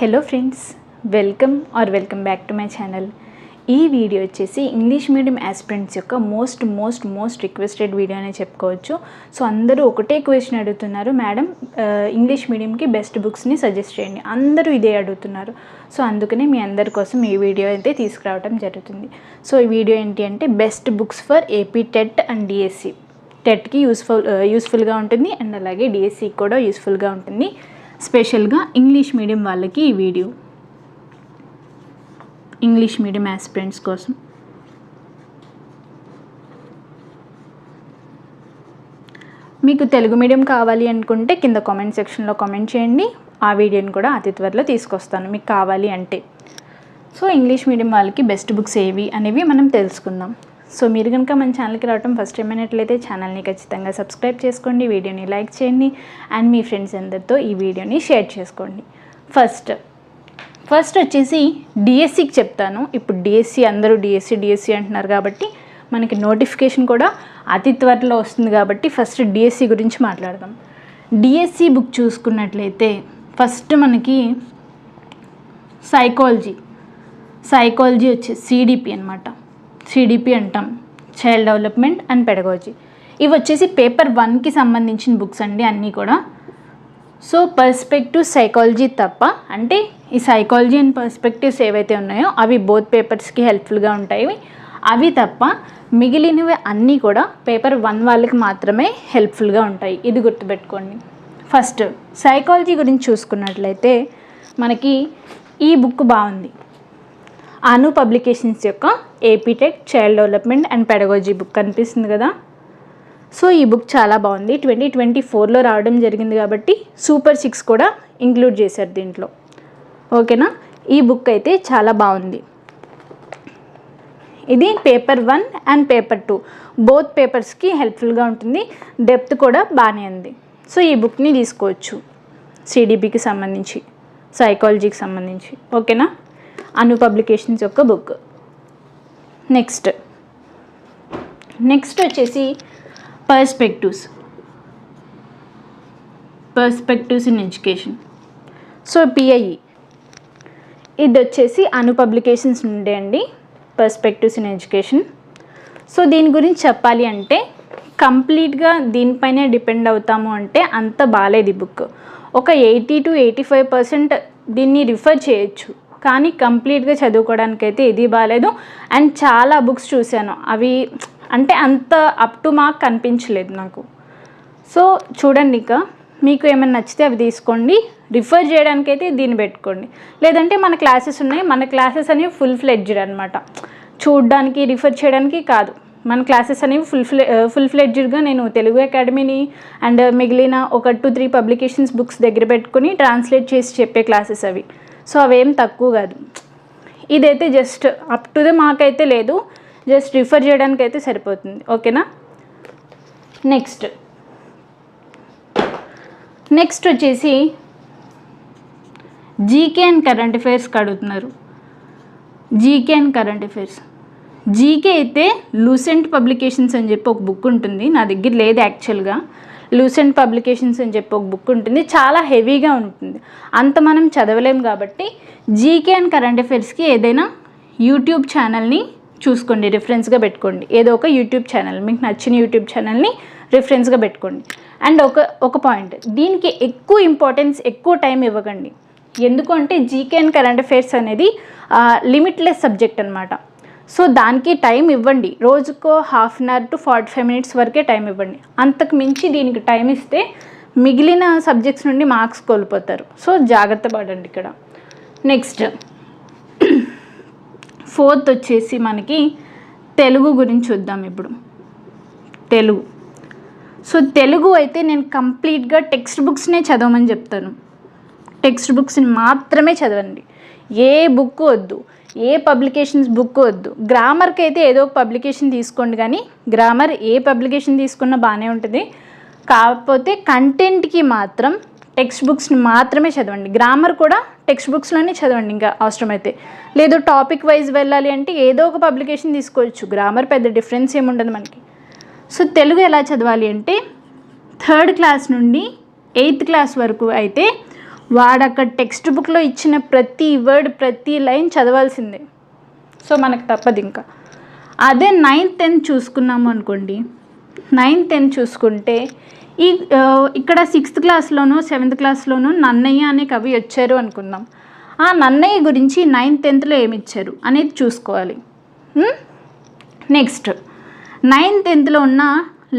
Hello friends, welcome back to my channel. ఈ video వచ్చేసి English medium aspirants యొక్క most requested video అనే చెప్పుకోవచ్చు. సో అందరూ ఒకటే క్వశ్చన్ అడుగుతున్నారు, మేడం ఇంగ్లీష్ మీడియంకి బెస్ట్ బుక్స్ని సజెస్ట్ చేయండి. అందరూ ఇదే అడుగుతున్నారు. సో అందుకనే మీ అందరి కోసం ఈ వీడియో అయితే తీసుకురావడం జరుగుతుంది. సో ఈ వీడియో ఏంటి అంటే best books for AP TET and DSC. టెట్కి యూస్ఫుల్గా ఉంటుంది అండ్ అలాగే డిఎస్సికి కూడా యూస్ఫుల్గా ఉంటుంది. స్పెషల్గా ఇంగ్లీష్ మీడియం వాళ్ళకి ఈ వీడియో, ఇంగ్లీష్ మీడియం ఆస్పిరెంట్స్ కోసం. మీకు తెలుగు మీడియం కావాలి అనుకుంటే కింద కామెంట్ సెక్షన్లో కామెంట్ చేయండి. ఆ వీడియోని కూడా అతి త్వరలో తీసుకొస్తాను మీకు కావాలి అంటే. సో ఇంగ్లీష్ మీడియం వాళ్ళకి బెస్ట్ బుక్స్ ఏవి అనేవి మనం తెలుసుకుందాం. సో మీరు కనుక మన ఛానల్కి రావడం ఫస్ట్ టైం అయినట్లయితే ఛానల్ని ఖచ్చితంగా సబ్స్క్రైబ్ చేసుకోండి, వీడియోని లైక్ చేయండి అండ్ మీ ఫ్రెండ్స్ అందరితో ఈ వీడియోని షేర్ చేసుకోండి. ఫస్ట్ వచ్చేసి డిఎస్సికి చెప్తాను. ఇప్పుడు డిఎస్సి అందరూ డిఎస్సి అంటున్నారు కాబట్టి మనకి నోటిఫికేషన్ కూడా అతి త్వరలో వస్తుంది కాబట్టి ఫస్ట్ డిఎస్సి గురించి మాట్లాడదాం. డిఎస్సి బుక్ చూసుకున్నట్లయితే ఫస్ట్ మనకి సైకాలజీ వచ్చి సిడిపి అనమాట. సిడిపి అంటాం, చైల్డ్ డెవలప్మెంట్ అండ్ పెడగాలజీ. ఇవి వచ్చేసి పేపర్ 1కి సంబంధించిన బుక్స్ అండి అన్నీ కూడా. సో పర్స్పెక్టివ్ సైకాలజీ తప్ప, అంటే ఈ సైకాలజీ అండ్ పర్స్పెక్టివ్స్ ఏవైతే ఉన్నాయో అవి బోత్ పేపర్స్కి హెల్ప్ఫుల్గా ఉంటాయి. అవి తప్ప మిగిలినవి అన్నీ కూడా పేపర్ 1 వాళ్ళకి మాత్రమే హెల్ప్ఫుల్గా ఉంటాయి. ఇది గుర్తుపెట్టుకోండి. ఫస్ట్ సైకాలజీ గురించి చూసుకున్నట్లయితే మనకి ఈ బుక్ బాగుంది. అను పబ్లికేషన్స్ యొక్క AP TET child development and pedagogy book కనిపిస్తుంది కదా. సో ఈ బుక్ చాలా బాగుంది. 2024లో రావడం జరిగింది కాబట్టి సూపర్ 6 కూడా ఇంక్లూడ్ చేశారు దీంట్లో. ఓకేనా, ఈ బుక్ అయితే చాలా బాగుంది. ఇది పేపర్ 1 అండ్ పేపర్ 2 బోత్ పేపర్స్కి హెల్ప్ఫుల్గా ఉంటుంది. డెప్త్ కూడా బాగానే ఉంది. సో ఈ బుక్ని తీసుకోవచ్చు సిడిపికి సంబంధించి, సైకాలజీకి సంబంధించి. ఓకేనా, అను పబ్లికేషన్స్ యొక్క బుక్. నెక్స్ట్ వచ్చేసి perspectives in education. So PIE ఇది వచ్చేసి అను పబ్లికేషన్స్ ఉండే అండి, పర్స్పెక్టివ్స్ ఇన్ ఎడ్యుకేషన్. సో దీని గురించి చెప్పాలి అంటే కంప్లీట్గా దీనిపైనే డిపెండ్ అవుతాము అంటే అంత బాగాలేదు ఈ బుక్. ఒక 80 to 85% దీన్ని రిఫర్ చేయొచ్చు, కానీ కంప్లీట్గా చదువుకోవడానికైతే ఇది బాగాలేదు. అండ్ చాలా బుక్స్ చూశాను, అవి అంటే అంత అప్ టు మార్క్ కనిపించలేదు నాకు. సో చూడండి, ఇక మీకు ఏమైనా నచ్చితే అవి తీసుకోండి. రిఫర్ చేయడానికైతే దీన్ని పెట్టుకోండి. లేదంటే మన క్లాసెస్ ఉన్నాయి, మన క్లాసెస్ అనేవి ఫుల్ ఫ్లెడ్జ్డ్ అనమాట. చూడడానికి రిఫర్ చేయడానికి కాదు, మన క్లాసెస్ అనేవి ఫుల్ ఫ్లెడ్జ్డ్గా నేను తెలుగు అకాడమీని అండ్ మిగిలిన ఒక 2-3 పబ్లికేషన్స్ బుక్స్ దగ్గర పెట్టుకుని ట్రాన్స్లేట్ చేసి చెప్పే క్లాసెస్ అవి. సో అవేం తక్కువ కాదు. ఇదైతే just up to the mark అయితే లేదు, జస్ట్ రిఫర్ చేయడానికి అయితే సరిపోతుంది. ఓకేనా. నెక్స్ట్ వచ్చేసి జీకే అండ్ కరెంట్ అఫైర్స్కి అడుగుతున్నారు. GK and current affairs. GK అయితే లూసెంట్ పబ్లికేషన్స్ అని చెప్పి ఒక బుక్ ఉంటుంది, నా దగ్గర లేదు యాక్చువల్గా. లూసెంట్ పబ్లికేషన్స్ అని చెప్పి ఒక బుక్ ఉంటుంది, చాలా హెవీగా ఉంటుంది, అంత మనం చదవలేం. కాబట్టి జీకే అండ్ కరెంట్ అఫైర్స్కి ఏదైనా యూట్యూబ్ ఛానల్ని చూసుకోండి, రిఫరెన్స్గా పెట్టుకోండి. ఏదో ఒక యూట్యూబ్ ఛానల్, మీకు నచ్చిన యూట్యూబ్ ఛానల్ని రిఫరెన్స్గా పెట్టుకోండి. అండ్ ఒక పాయింట్, దీనికి ఎక్కువ ఇంపార్టెన్స్, ఎక్కువ టైం ఇవ్వకండి. ఎందుకు అంటే జీకే అండ్ కరెంట్ అఫైర్స్ అనేది లిమిట్లెస్ సబ్జెక్ట్ అనమాట. సో దానికి టైం ఇవ్వండి, రోజుకో 1/2 hour to 45 minutes వరకే టైం ఇవ్వండి. అంతకు మించి దీనికి టైం ఇస్తే మిగిలిన సబ్జెక్ట్స్ నుండి మార్క్స్ కోల్పోతారు. సో జాగ్రత్త పడండి ఇక్కడ. నెక్స్ట్ 4th వచ్చేసి మనకి తెలుగు గురించి చూద్దాం ఇప్పుడు. తెలుగు అయితే నేను కంప్లీట్గా టెక్స్ట్ బుక్స్నే చదవమని చెప్తాను. టెక్స్ట్ బుక్స్ని మాత్రమే చదవండి, ఏ బుక్ వద్దు, ఏ పబ్లికేషన్స్ బుక్ వద్దు. గ్రామర్కి అయితే ఏదో ఒక పబ్లికేషన్ తీసుకోండి, కానీ గ్రామర్ ఏ పబ్లికేషన్ తీసుకున్నా బాగానే ఉంటుంది. కాకపోతే కంటెంట్కి మాత్రం టెక్స్ట్ బుక్స్ని మాత్రమే చదవండి. గ్రామర్ కూడా టెక్స్ట్ బుక్స్లోనే చదవండి, ఇంకా అవసరమైతే. లేదు టాపిక్ వైజ్ వెళ్ళాలి అంటే ఏదో ఒక పబ్లికేషన్ తీసుకోవచ్చు, గ్రామర్ పెద్ద డిఫరెన్స్ ఏముండదు మనకి. సో తెలుగు ఎలా చదవాలి అంటే 3rd క్లాస్ నుండి 8th క్లాస్ వరకు అయితే వాడు అక్కడ టెక్స్ట్ బుక్లో ఇచ్చిన ప్రతి వర్డ్ ప్రతి లైన్ చదవాల్సిందే. సో మనకు తప్పదు ఇంకా. అదే 9th 10th చూసుకున్నాము అనుకోండి, 9th 10th చూసుకుంటే ఇక్కడ 6th క్లాస్లోనో 7th క్లాస్లోనో నన్నయ్య అనే కవి వచ్చారు అనుకుందాం. ఆ నన్నయ్య గురించి 9th 10thలో ఏమి ఇచ్చారు అనేది చూసుకోవాలి. నెక్స్ట్ 9th 10thలో ఉన్న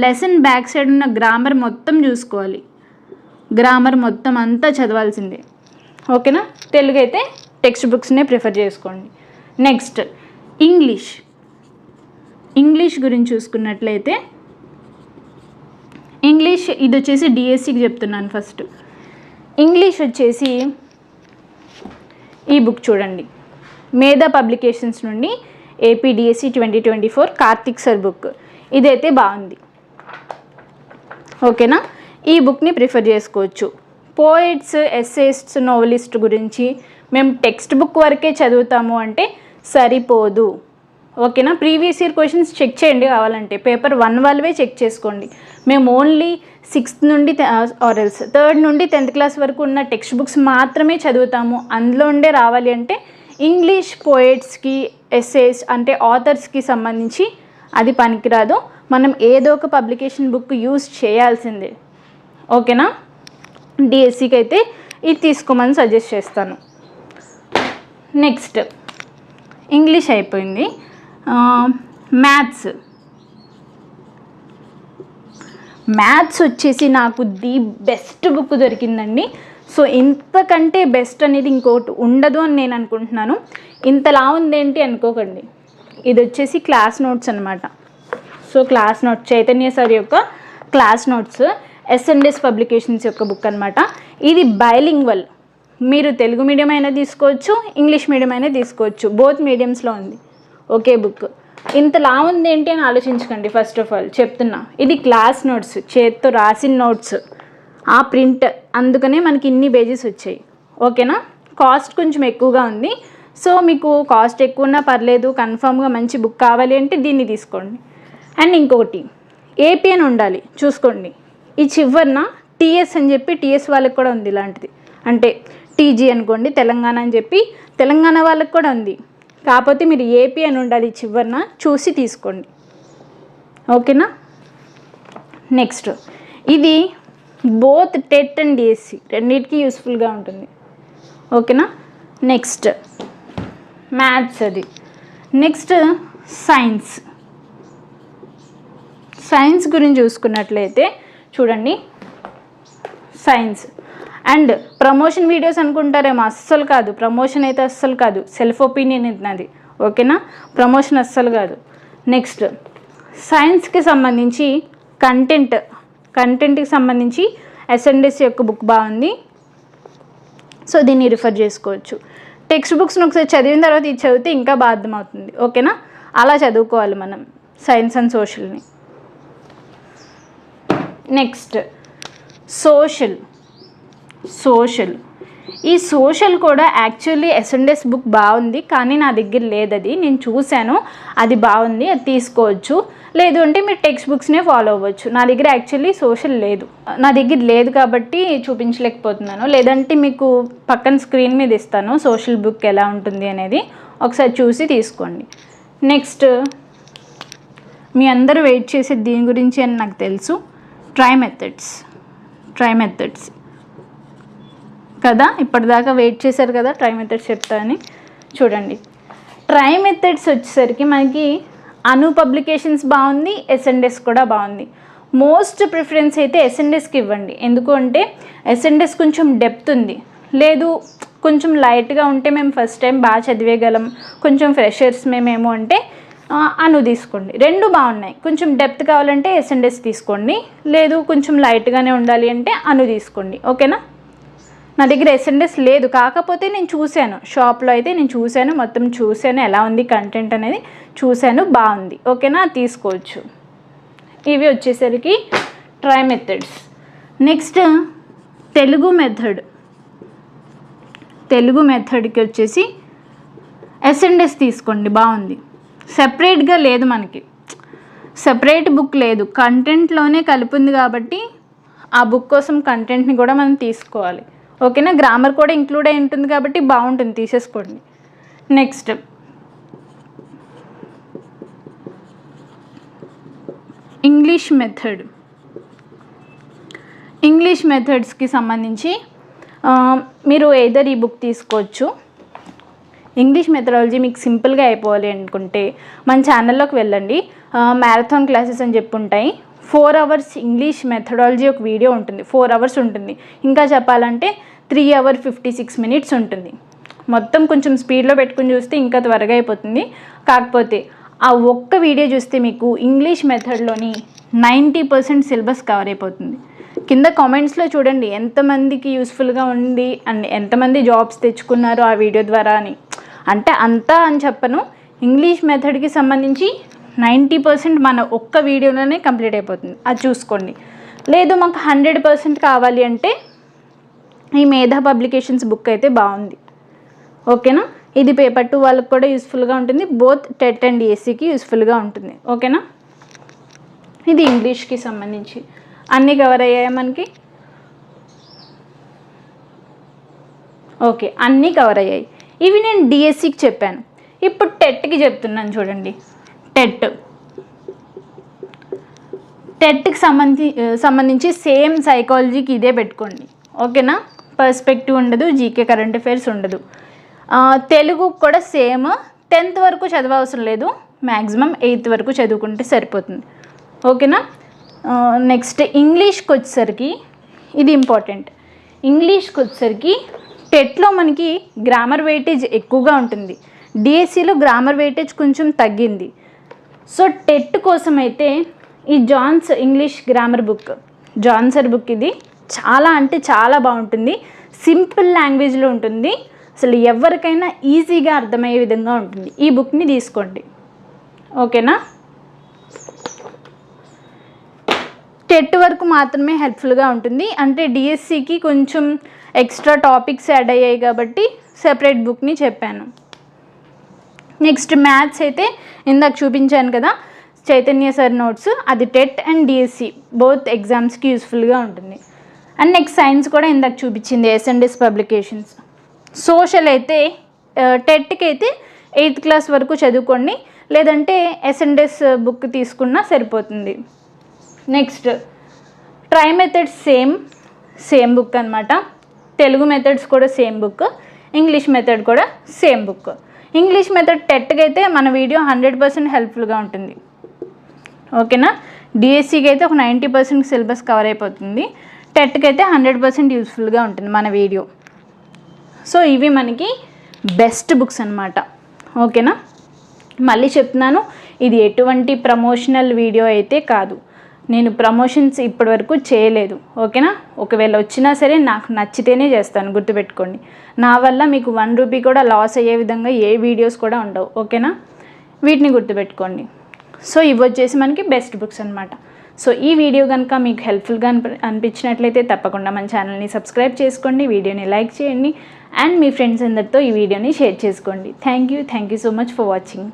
లెసన్ బ్యాక్ సైడ్ ఉన్న గ్రామర్ మొత్తం చూసుకోవాలి. గ్రామర్ మొత్తం అంతా చదవాల్సిందే. ఓకేనా? తెలుగు అయితే టెక్స్ట్ బుక్స్నే ప్రిఫర్ చేసుకోండి. నెక్స్ట్ ఇంగ్లీష్ గురించి చూసుకున్నట్లయితే ఇంగ్లీష్ ఇది వచ్చేసి డిఎస్సికి చెప్తున్నాను. ఫస్ట్ ఇంగ్లీష్ వచ్చేసి ఈ బుక్ చూడండి, మేధా పబ్లికేషన్స్ నుండి AP DSC 2024 Karthik sir book. ఇదైతే బాగుంది. ఓకేనా? ఈ బుక్ని ప్రిఫర్ చేసుకోవచ్చు. పోయిట్స్, ఎస్సేయిస్ట్స్, నోవెలిస్ట్ గురించి మేము టెక్స్ట్ బుక్ వరకే చదువుతాము అంటే సరిపోదు. ఓకేనా? ప్రీవియస్ ఇయర్ క్వశ్చన్స్ చెక్ చేయండి కావాలంటే, పేపర్ 1 వాళ్ళవే చెక్ చేసుకోండి. మేము ఓన్లీ 6th నుండి ఆర్ఎల్స్ 3rd నుండి 10th క్లాస్ వరకు ఉన్న టెక్స్ట్ బుక్స్ మాత్రమే చదువుతాము, అందులో ఉండే రావాలి అంటే ఇంగ్లీష్ పోయిట్స్కి, ఎస్సేస్ అంటే ఆథర్స్కి సంబంధించి అది పనికిరాదు. మనం ఏదో ఒక పబ్లికేషన్ బుక్ యూజ్ చేయాల్సిందే. ఓకేనా? డిఎస్సికి అయితే ఇది తీసుకోమని సజెస్ట్ చేస్తాను. నెక్స్ట్ ఇంగ్లీష్ అయిపోయింది. మ్యాథ్స్ వచ్చేసి నాకు ది బెస్ట్ బుక్ దొరికిందండి. సో ఇంతకంటే బెస్ట్ అనేది ఇంకోటి ఉండదు అని నేను అనుకుంటున్నాను. ఇంతలా ఉందేంటి అనుకోకండి, ఇది వచ్చేసి క్లాస్ నోట్స్ అనమాట. So class notes Chaitanya sir యొక్క క్లాస్ నోట్స్, ఎస్ఎన్ఎస్ పబ్లికేషన్స్ యొక్క బుక్ అనమాట. ఇది బైలింగ్వల్, మీరు తెలుగు మీడియం అయినా తీసుకోవచ్చు, ఇంగ్లీష్ మీడియం అయినా తీసుకోవచ్చు, బోత్ మీడియంస్లో ఉంది ఒకే బుక్. ఇంతలా ఉంది ఏంటి అని ఆలోచించకండి. ఫస్ట్ ఆఫ్ ఆల్ చెప్తున్నా, ఇది క్లాస్ నోట్స్, చేత్తో రాసిన నోట్స్, ఆ ప్రింట్, అందుకనే మనకి ఇన్ని పేజెస్ వచ్చాయి. ఓకేనా? కాస్ట్ కొంచెం ఎక్కువగా ఉంది. సో మీకు కాస్ట్ ఎక్కువ ఉన్నా పర్లేదు, కన్ఫామ్గా మంచి బుక్ కావాలి అంటే దీన్ని తీసుకోండి. అండ్ ఇంకొకటి ఏపీ అని ఉండాలి చూసుకోండి. ఈ చివరిన టీఎస్ అని చెప్పి టీఎస్ వాళ్ళకి కూడా ఉంది ఇలాంటిది, అంటే టీజీ అనుకోండి తెలంగాణ అని చెప్పి తెలంగాణ వాళ్ళకి కూడా ఉంది. కాకపోతే మీరు ఏపీ అని ఉండాలి చివరిన, చూసి తీసుకోండి. ఓకేనా? నెక్స్ట్ ఇది బోత్ టెట్ అండ్ డిఎస్సి రెండింటికి యూస్ఫుల్గా ఉంటుంది. ఓకేనా? నెక్స్ట్ మ్యాథ్స్ అది. నెక్స్ట్ సైన్స్ గురించి చూసుకున్నట్లయితే చూడండి, సైన్స్ అండ్ ప్రమోషన్ వీడియోస్ అనుకుంటారేమో, అస్సలు కాదు. ప్రమోషన్ అయితే అస్సలు కాదు, సెల్ఫ్ ఒపీనియన్ ఇది. ఓకేనా? ప్రమోషన్ అస్సలు కాదు. నెక్స్ట్ సైన్స్కి సంబంధించి కంటెంట్కి సంబంధించి ఎస్ఎన్ఎస్ యొక్క బుక్ బాగుంది. సో దీన్ని రిఫర్ చేసుకోవచ్చు. టెక్స్ట్ బుక్స్ని ఒకసారి చదివిన తర్వాత ఇది చదివితే ఇంకా బాగా అర్థమవుతుంది. ఓకేనా? అలా చదువుకోవాలి మనం సైన్స్ అండ్ సోషల్ని. Next social. ఈ సోషల్ కూడా యాక్చువల్లీ ఎస్ఎన్ఎస్ బుక్ బాగుంది, కానీ నా దగ్గర లేదు. అది నేను చూశాను, అది బాగుంది, అది తీసుకోవచ్చు. లేదు అంటే మీరు టెక్స్ట్ బుక్స్నే ఫాలో అవ్వచ్చు. నా దగ్గర యాక్చువల్లీ సోషల్ లేదు కాబట్టి చూపించలేకపోతున్నాను. లేదంటే మీకు పక్కన స్క్రీన్ మీద ఇస్తాను సోషల్ బుక్ ఎలా ఉంటుంది అనేది, ఒకసారి చూసి తీసుకోండి. నెక్స్ట్ మీ అందరూ వెయిట్ చేసే దీని గురించి అని నాకు తెలుసు, ట్రై మెథడ్స్ కదా. ఇప్పటిదాకా వెయిట్ చేశారు కదా ట్రై మెథడ్స్ చెప్తా అని. చూడండి, ట్రై మెథడ్స్ వచ్చేసరికి మనకి అను పబ్లికేషన్స్ బాగుంది, ఎస్ఎన్ఎస్ కూడా బాగుంది. మోస్ట్ ప్రిఫరెన్స్ అయితే ఎస్ఎన్ఎస్కి ఇవ్వండి. ఎందుకు అంటే ఎస్ఎన్ఎస్ కొంచెం డెప్త్ ఉంది, లేదు కొంచెం లైట్గా ఉంటే మేము ఫస్ట్ టైం బాగా చదివేయగలం, కొంచెం ఫ్రెషర్స్ మేమేమో అంటే అను తీసుకోండి. రెండు బాగున్నాయి. కొంచెం డెప్త్ కావాలంటే ఎస్ఎన్ఎస్ తీసుకోండి, లేదు కొంచెం లైట్గానే ఉండాలి అంటే అను తీసుకోండి. ఓకేనా? నా దగ్గర ఎస్ఎన్ఎస్ లేదు, కాకపోతే నేను చూశాను షాప్లో అయితే మొత్తం చూశాను ఎలా ఉంది కంటెంట్ అనేది చూశాను, బాగుంది. ఓకేనా? తీసుకోవచ్చు. ఇవి వచ్చేసరికి ట్రై మెథడ్స్. నెక్స్ట్ తెలుగు మెథడ్కి వచ్చేసి ఎస్ఎన్ఎస్ తీసుకోండి, బాగుంది. సెపరేట్గా లేదు, మనకి సెపరేట్ బుక్ లేదు, కంటెంట్లోనే కలిపి ఉంది కాబట్టి ఆ బుక్ కోసం కంటెంట్ని కూడా మనం తీసుకోవాలి. ఓకేనా. గ్రామర్ కూడా ఇంక్లూడ్ అయి ఉంటుంది కాబట్టి బాగుంటుంది, తీసేసుకోండి. Next English method. ఇంగ్లీష్ మెథడ్స్కి సంబంధించి మీరు ఏదర్ ఈ బుక్ తీసుకోవచ్చు. ఇంగ్లీష్ మెథడాలజీ మీకు సింపుల్గా అయిపోవాలి అనుకుంటే మన ఛానల్లోకి వెళ్ళండి. మ్యారథాన్ క్లాసెస్ అని చెప్పి ఉంటాయి. 4 hours ఇంగ్లీష్ మెథడాలజీ ఒక వీడియో ఉంటుంది, 4 hours ఉంటుంది. ఇంకా చెప్పాలంటే 3 hours 56 minutes ఉంటుంది. మొత్తం కొంచెం స్పీడ్లో పెట్టుకుని చూస్తే ఇంకా త్వరగా అయిపోతుంది. కాకపోతే ఆ ఒక్క వీడియో చూస్తే మీకు ఇంగ్లీష్ మెథడ్లోని 90% సిలబస్ కవర్ అయిపోతుంది. కింద కామెంట్స్లో చూడండి ఎంతమందికి యూస్ఫుల్గా ఉంది అండ్ ఎంతమంది జాబ్స్ తెచ్చుకున్నారు ఆ వీడియో ద్వారా అని. అంటే అంతా అని చెప్పను, ఇంగ్లీష్ మెథడ్కి సంబంధించి 90% మన ఒక్క వీడియోలోనే కంప్లీట్ అయిపోతుంది. అది చూసుకోండి. లేదు మాకు 100% కావాలి అంటే ఈ మేధా పబ్లికేషన్స్ బుక్ అయితే బాగుంది. ఓకేనా. ఇది పేపర్ 2 వాళ్ళకి కూడా యూస్ఫుల్గా ఉంటుంది, బోత్ టెట్ అండ్ డిఎస్సికి యూస్ఫుల్గా ఉంటుంది. ఓకేనా. ఇది ఇంగ్లీష్కి సంబంధించి అన్నీ కవర్ అయ్యాయి మనకి. ఓకే, అన్నీ కవర్ అయ్యాయి. ఇవి నేను డిఎస్సికి చెప్పాను. ఇప్పుడు టెట్కి చెప్తున్నాను చూడండి. టెట్కి సంబంధించి సేమ్ సైకాలజీకి ఇదే పెట్టుకోండి. ఓకేనా. పర్స్పెక్టివ్ ఉండదు, జీకే కరెంట్ అఫైర్స్ ఉండదు. తెలుగు కూడా సేమ్. 10th వరకు చదవవసరం లేదు, మ్యాక్సిమం 8th వరకు చదువుకుంటే సరిపోతుంది. ఓకేనా. నెక్స్ట్ ఇంగ్లీష్కి వచ్చేసరికి ఇది ఇంపార్టెంట్. ఇంగ్లీష్కి వచ్చేసరికి టెట్లో మనకి గ్రామర్ వెయిటేజ్ ఎక్కువగా ఉంటుంది, డిఎస్సిలో గ్రామర్ వెయిటేజ్ కొంచెం తగ్గింది. సో టెట్ కోసం అయితే ఈ జాన్స్ ఇంగ్లీష్ గ్రామర్ బుక్, జాన్సర్ బుక్ ఇది చాలా అంటే చాలా బాగుంటుంది. సింపుల్ లాంగ్వేజ్లో ఉంటుంది, అసలు ఎవరికైనా ఈజీగా అర్థమయ్యే విధంగా ఉంటుంది. ఈ బుక్ని తీసుకోండి. ఓకేనా. టెట్ వరకు మాత్రమే హెల్ప్ఫుల్గా ఉంటుంది. అంటే డిఎస్సికి కొంచెం ఎక్స్ట్రా టాపిక్స్ యాడ్ అయ్యాయి కాబట్టి సెపరేట్ బుక్ని చెప్పాను. నెక్స్ట్ మ్యాథ్స్ అయితే ఇందాక చూపించాను కదా, చైతన్య సార్ నోట్స్, అది టెట్ అండ్ డిఎస్సి బోత్ ఎగ్జామ్స్కి యూస్ఫుల్గా ఉంటుంది. అండ్ నెక్స్ట్ సైన్స్ కూడా ఇందాక చూపించింది, ఎస్ఎండ్ఎస్ పబ్లికేషన్స్. సోషల్ అయితే టెట్కి అయితే 8th class వరకు చదువుకోండి, లేదంటే ఎస్ఎండ్ఎస్ బుక్ తీసుకున్నా సరిపోతుంది. Next try methods same book అనమాట. తెలుగు మెథడ్స్ కూడా సేమ్ బుక్, ఇంగ్లీష్ మెథడ్ కూడా సేమ్ బుక్. ఇంగ్లీష్ మెథడ్ టెట్కి అయితే మన వీడియో 100% హెల్ప్ఫుల్గా ఉంటుంది. ఓకేనా. డిఎస్సికి అయితే ఒక 90% సిలబస్ కవర్ అయిపోతుంది, టెట్కి అయితే 100% యూస్ఫుల్గా ఉంటుంది మన వీడియో. సో ఇవి మనకి బెస్ట్ బుక్స్ అనమాట. ఓకేనా. మళ్ళీ చెప్తున్నాను, ఇది ఎటువంటి ప్రమోషనల్ వీడియో అయితే కాదు, నేను ప్రమోషన్స్ ఇప్పటివరకు చేయలేదు. ఓకేనా. ఒకవేళ వచ్చినా సరే నాకు నచ్చితేనే చేస్తాను, గుర్తుపెట్టుకోండి. నా వల్ల మీకు 1 రూపీ కూడా లాస్ అయ్యే విధంగా ఏ వీడియోస్ కూడా ఉండవు. ఓకేనా. వీటిని గుర్తుపెట్టుకోండి. సో ఇవి వచ్చేసి మనకి బెస్ట్ బుక్స్ అనమాట. సో ఈ వీడియో కనుక మీకు హెల్ప్ఫుల్గా అనిపించినట్లయితే తప్పకుండా మన ఛానల్ని సబ్స్క్రైబ్ చేసుకోండి, వీడియోని లైక్ చేయండి అండ్ మీ ఫ్రెండ్స్ అందరితో ఈ వీడియోని షేర్ చేసుకోండి. Thank you so much for watching.